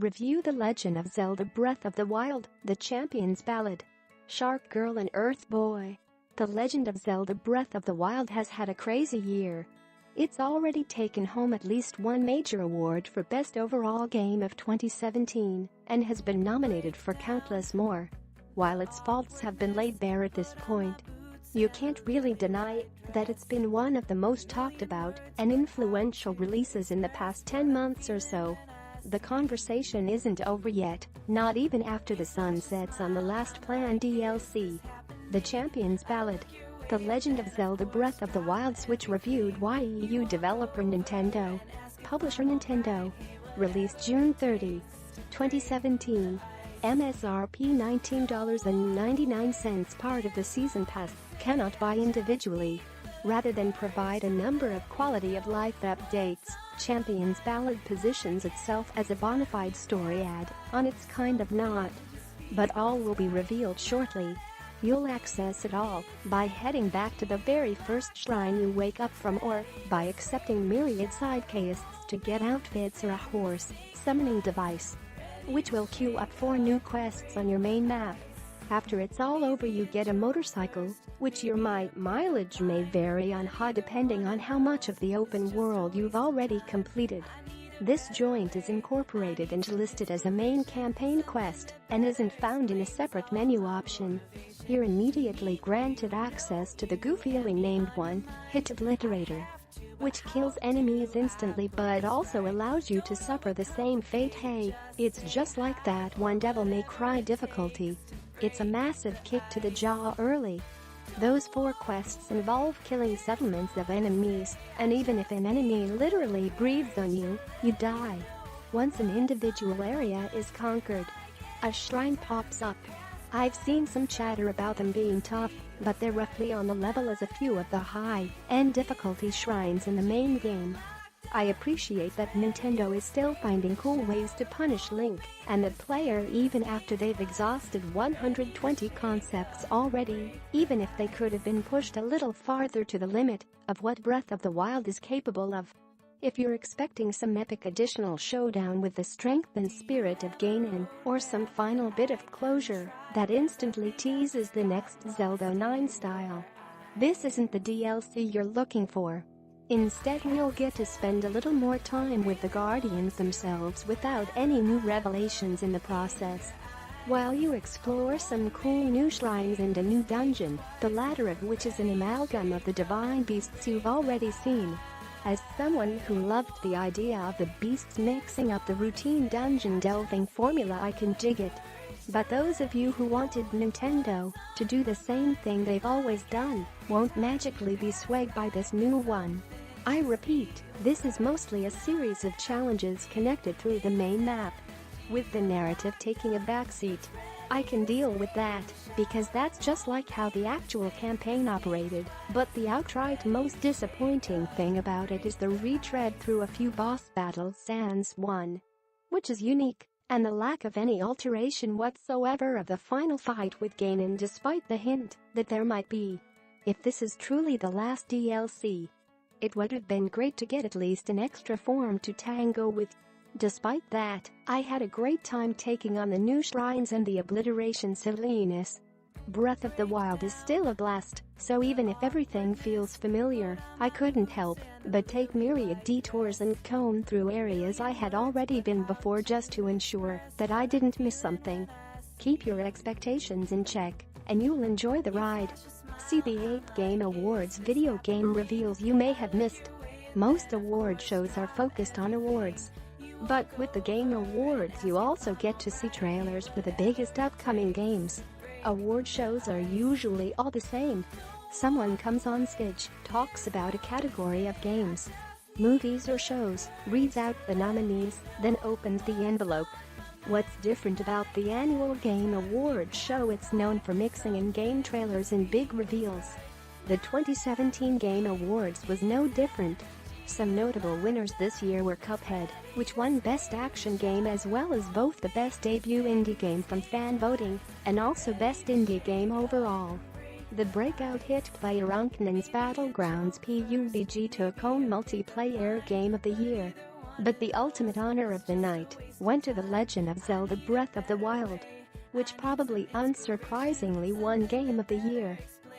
Review The Legend of Zelda Breath of the Wild, The Champion's Ballad. Shark Girl and Earth Boy. The Legend of Zelda Breath of the Wild has had a crazy year. It's already taken home at least one major award for Best Overall Game of 2017 and has been nominated for countless more. While its faults have been laid bare at this point, you can't really deny that it's been one of the most talked about and influential releases in the past 10 months or so. The conversation isn't over yet, not even after the sun sets on the last planned DLC. The Champion's Ballad. The Legend of Zelda Breath of the Wild Switch reviewed by EU developer Nintendo. Publisher Nintendo. Released June 30, 2017. MSRP $19.99. Part of the Season Pass, cannot buy individually. Rather than provide a number of quality-of-life updates, Champion's Ballad positions itself as a bona fide story on its kind of not. But all will be revealed shortly. You'll access it all by heading back to the very first shrine you wake up from, or by accepting myriad side quests to get outfits or a horse summoning device, which will queue up 4 new quests on your main map. After it's all over, you get a motorcycle, which your mileage may vary on depending on how much of the open world you've already completed. This joint is incorporated and listed as a main campaign quest and isn't found in a separate menu option. You're immediately granted access to the goofily named One-Hit Obliterator, which kills enemies instantly but also allows you to suffer the same fate. Hey, it's just like that one Devil May Cry difficulty. It's a massive kick to the jaw early. Those 4 quests involve killing settlements of enemies, and even if an enemy literally breathes on you, you die. Once an individual area is conquered, a shrine pops up. I've seen some chatter about them being tough, but they're roughly on the level as a few of the high-end difficulty shrines in the main game. I appreciate that Nintendo is still finding cool ways to punish Link and the player even after they've exhausted 120 concepts already, even if they could have been pushed a little farther to the limit of what Breath of the Wild is capable of. If you're expecting some epic additional showdown with the strength and spirit of Ganon, or some final bit of closure that instantly teases the next Zelda 9 style, this isn't the DLC you're looking for. Instead, we'll get to spend a little more time with the Guardians themselves without any new revelations in the process. While you explore some cool new shrines and a new dungeon, the latter of which is an amalgam of the divine beasts you've already seen. As someone who loved the idea of the beasts mixing up the routine dungeon delving formula, I can dig it. But those of you who wanted Nintendo to do the same thing they've always done won't magically be swayed by this new one. I repeat, this is mostly a series of challenges connected through the main map, with the narrative taking a backseat. I can deal with that, because that's just like how the actual campaign operated, but the outright most disappointing thing about it is the retread through a few boss battles sans one, which is unique, and the lack of any alteration whatsoever of the final fight with Ganon, despite the hint that there might be. If this is truly the last DLC, it would have been great to get at least an extra form to tango with. Despite that, I had a great time taking on the new shrines and the obliteration silliness. Breath of the Wild is still a blast, so even if everything feels familiar, I couldn't help but take myriad detours and comb through areas I had already been before just to ensure that I didn't miss something. Keep your expectations in check, and you'll enjoy the ride. See the 8 Game Awards video game reveals you may have missed. Most award shows are focused on awards, but with the Game Awards you also get to see trailers for the biggest upcoming games. Award shows are usually all the same. Someone comes on stage, talks about a category of games, movies or shows, reads out the nominees, then opens the envelope. What's different about the annual Game Awards show? It's known for mixing in game trailers and big reveals. The 2017 Game Awards was no different. Some notable winners this year were Cuphead, which won Best Action Game as well as both the Best Debut Indie Game from fan voting and also Best Indie Game overall. The breakout hit PlayerUnknown's Battlegrounds PUBG took home Multiplayer Game of the Year. But the ultimate honor of the night went to The Legend of Zelda Breath of the Wild, which probably unsurprisingly won Game of the Year.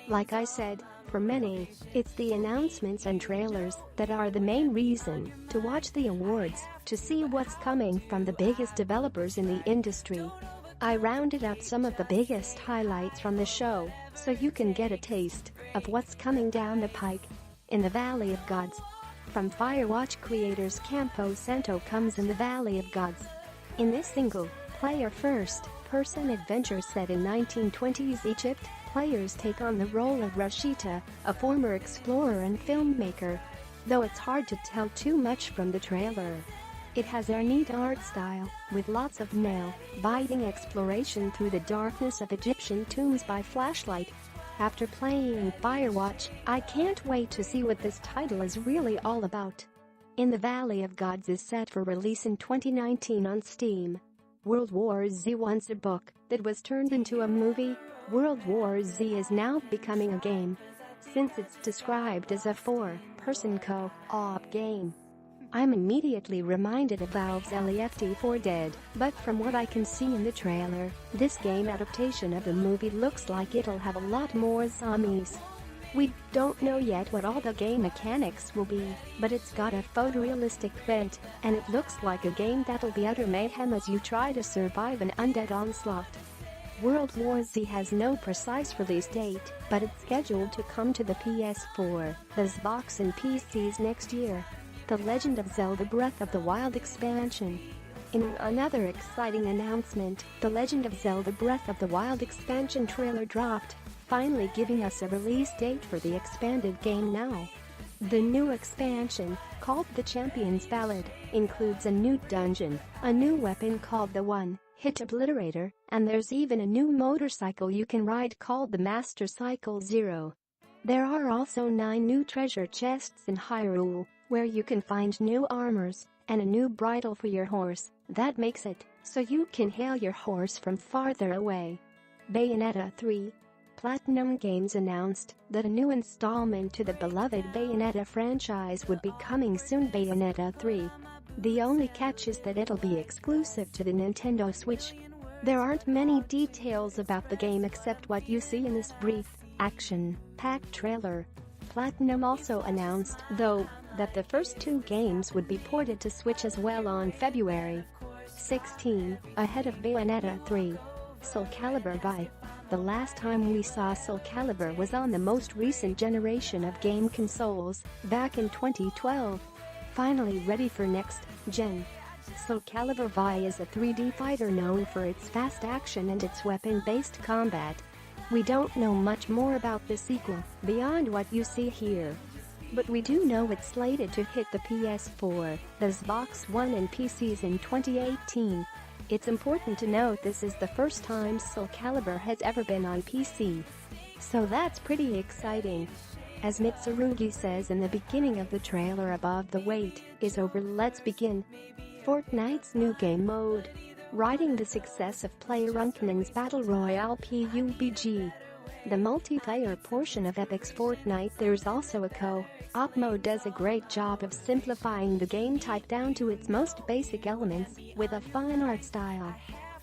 Like I said, for many, it's the announcements and trailers that are the main reason to watch the awards, to see what's coming from the biggest developers in the industry. I rounded up some of the biggest highlights from the show, so you can get a taste of what's coming down the pike. In the Valley of Gods. From Firewatch creators Campo Santo comes in the Valley of Gods. In this single-player first-person adventure set in 1920s Egypt, players take on the role of Rashida, a former explorer and filmmaker. Though it's hard to tell too much from the trailer. It has a neat art style, with lots of nail-biting exploration through the darkness of Egyptian tombs by flashlight. After playing Firewatch, I can't wait to see what this title is really all about. In the Valley of Gods is set for release in 2019 on Steam. World War Z, once a book that was turned into a movie, World War Z is now becoming a game, since it's described as a 4-person co-op game. I'm immediately reminded of Valve's Left 4 Dead, but from what I can see in the trailer, this game adaptation of the movie looks like it'll have a lot more zombies. We don't know yet what all the game mechanics will be, but it's got a photorealistic bent, and it looks like a game that'll be utter mayhem as you try to survive an undead onslaught. World War Z has no precise release date, but it's scheduled to come to the PS4, the Xbox and PCs next year. The Legend of Zelda Breath of the Wild expansion. In another exciting announcement, the Legend of Zelda Breath of the Wild expansion trailer dropped, finally giving us a release date for the expanded game now. The new expansion, called the Champion's Ballad, includes a new dungeon, a new weapon called the One-Hit Obliterator, and there's even a new motorcycle you can ride called the Master Cycle Zero. There are also 9 new treasure chests in Hyrule, where you can find new armors and a new bridle for your horse that makes it so you can hail your horse from farther away. Bayonetta 3. Platinum Games announced that a new installment to the beloved Bayonetta franchise would be coming soon. Bayonetta 3. The only catch is that it'll be exclusive to the Nintendo Switch. There aren't many details about the game except what you see in this brief, action-packed trailer. Platinum also announced, though, that the first 2 games would be ported to Switch as well on February 16, ahead of Bayonetta 3. Soul Calibur Vi. The last time we saw Soul Calibur was on the most recent generation of game consoles, back in 2012. Finally ready for next gen. Soul Calibur Vi is a 3D fighter known for its fast action and its weapon-based combat. We don't know much more about the sequel, beyond what you see here. But we do know it's slated to hit the PS4, the Xbox One and PCs in 2018. It's important to note this is the first time Soul Calibur has ever been on PC. So that's pretty exciting. As Mitsurugi says in the beginning of the trailer, above the wait is over, let's begin. Fortnite's new game mode. Riding the success of PlayerUnknown's Battle Royale PUBG. The multiplayer portion of Epic's Fortnite. There's also a co-op mode does a great job of simplifying the game type down to its most basic elements, with a fun art style.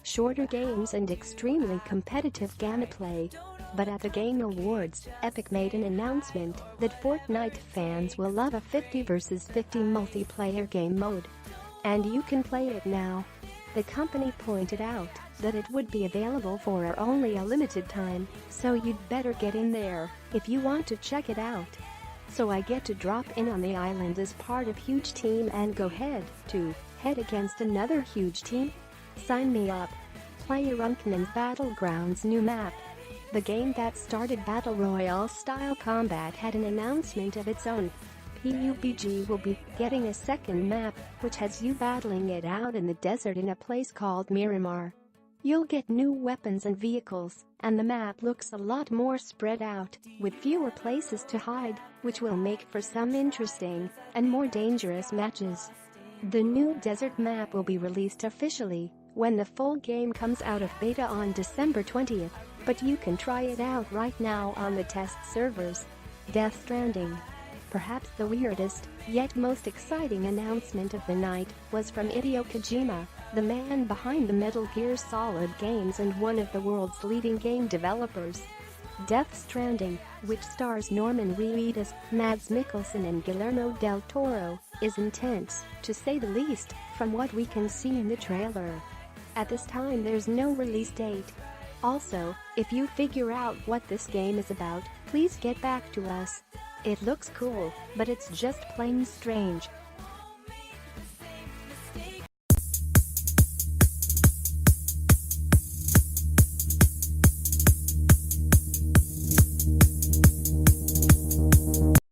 Shorter games and extremely competitive gameplay. But at the Game Awards, Epic made an announcement that Fortnite fans will love a 50 vs 50 multiplayer game mode. And you can play it now. The company pointed out that it would be available for only a limited time, so you'd better get in there if you want to check it out. So I get to drop in on the island as part of huge team and go head against another huge team? Sign me up. PlayerUnknown's Battlegrounds new map. The game that started Battle Royale style combat had an announcement of its own. PUBG will be getting a second map, which has you battling it out in the desert in a place called Miramar. You'll get new weapons and vehicles, and the map looks a lot more spread out, with fewer places to hide, which will make for some interesting and more dangerous matches. The new desert map will be released officially when the full game comes out of beta on December 20th, but you can try it out right now on the test servers. Death Stranding. Perhaps the weirdest, yet most exciting announcement of the night was from Hideo Kojima, the man behind the Metal Gear Solid games and one of the world's leading game developers. Death Stranding, which stars Norman Reedus, Mads Mikkelsen and Guillermo del Toro, is intense, to say the least, from what we can see in the trailer. At this time there's no release date. Also, if you figure out what this game is about, please get back to us. It looks cool, but it's just plain strange.